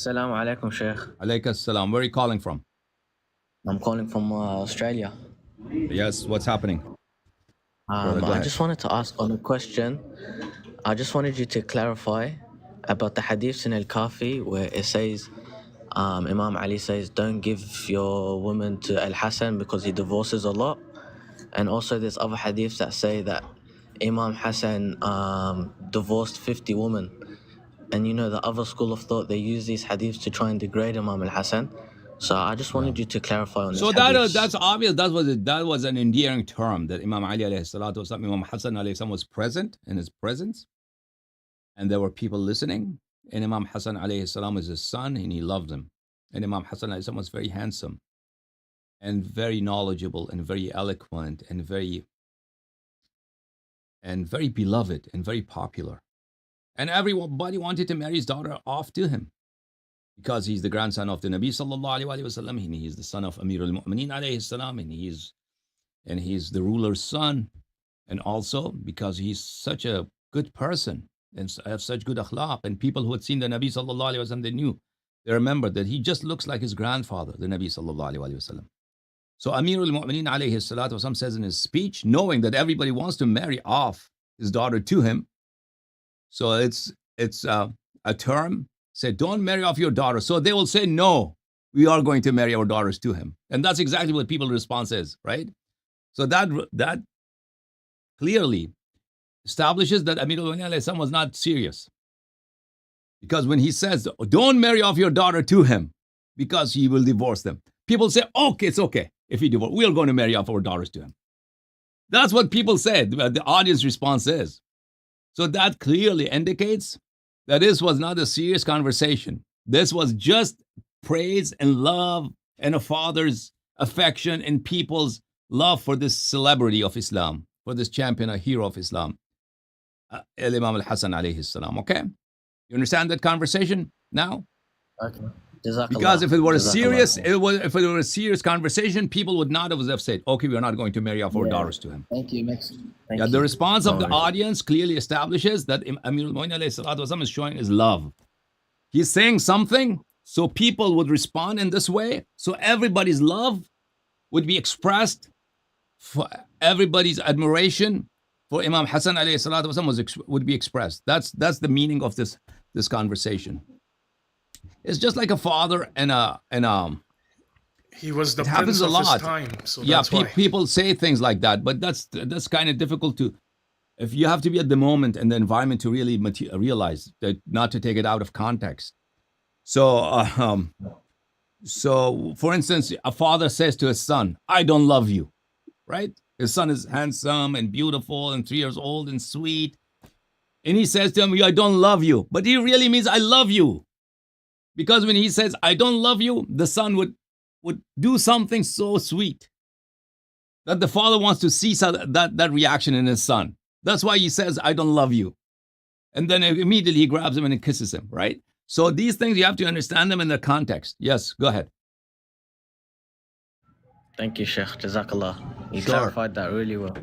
Assalamu alaikum, Shaykh. Alayka salam. Where are you calling from? I'm calling from Australia. Yes, what's happening? Brother, go I ahead. just wanted to ask on a question. I just wanted you to clarify about the hadith in Al Kafi where it says, Imam Ali says, don't give your woman to Al Hassan because he divorces a lot. And also, there's other hadiths that say that Imam Hassan divorced 50 women. And you know, the other school of thought, they use these hadiths to try and degrade Imam Al Hassan. So I just Yeah. wanted you to clarify on So this hadith. that's obvious. That was an endearing term that Imam Ali alayhi salatu wasalam, Imam Hasan alayhi salam was present in his presence, and there were people listening. And Imam Hasan alayhi salam was his son, and he loved him. And Imam Hasan alayhi salam was very handsome, and very knowledgeable, and very eloquent, and very beloved, and very popular. And everybody wanted to marry his daughter off to him, because he's the grandson of the Nabi sallallahu alaihi wasallam, and he's the son of Amir al-Mu'mineen alayhi salam, and he's the ruler's son, and also because he's such a good person and have such good akhlaq, and people who had seen the Nabi sallallahu alaihi wasallam, they remembered that he just looks like his grandfather, the Nabi sallallahu alaihi wasallam. So Amir al-Mu'mineen alayhi salatu wasallam says in his speech, knowing that everybody wants to marry off his daughter to him, so it's a term. Say, don't marry off your daughter. So they will say, no, we are going to marry our daughters to him. And that's exactly what people's response is, right? So that clearly establishes that Amir al-Mu'mineen was not serious. Because when he says, don't marry off your daughter to him, because he will divorce them, people say, okay, it's okay if he divorces. We are going to marry off our daughters to him. That's what people said. The audience response is. So that clearly indicates that this was not a serious conversation. This was just praise and love and a father's affection and people's love for this celebrity of Islam, for this champion, a hero of Islam, Imam al-Hasan alayhi salam. Okay? You understand that conversation now? Okay. Because if it were a serious conversation, people would not have said, okay, we are not going to marry off our daughters to him. Thank you. Thank The you. response of the audience clearly establishes that Amir al-Mu'mineen alayhi salatu wasalam is showing his love. He's saying something, so people would respond in this way. So everybody's love would be expressed, for everybody's admiration for Imam Hasan alayhi salatu wasalam would be expressed. That's the meaning of this conversation. It's just like a father and he was the it happens prince a of lot. his time. So Yeah, that's why. people say things like that, but that's kind of difficult to. If you have to be at the moment and the environment to really realize that, not to take it out of context. So, so for instance, a father says to his son, "I don't love you," right? His son is handsome and beautiful and 3 years old and sweet, and he says to him, "I don't love you," but he really means, "I love you," because when he says, "I don't love you," the son would do something so sweet that the father wants to see that reaction in his son. That's why he says, "I don't love you." And then immediately he grabs him and kisses him, right? So these things, you have to understand them in their context. Yes, go ahead. Thank you, Sheikh. Jazakallah. You Sure. clarified that really well.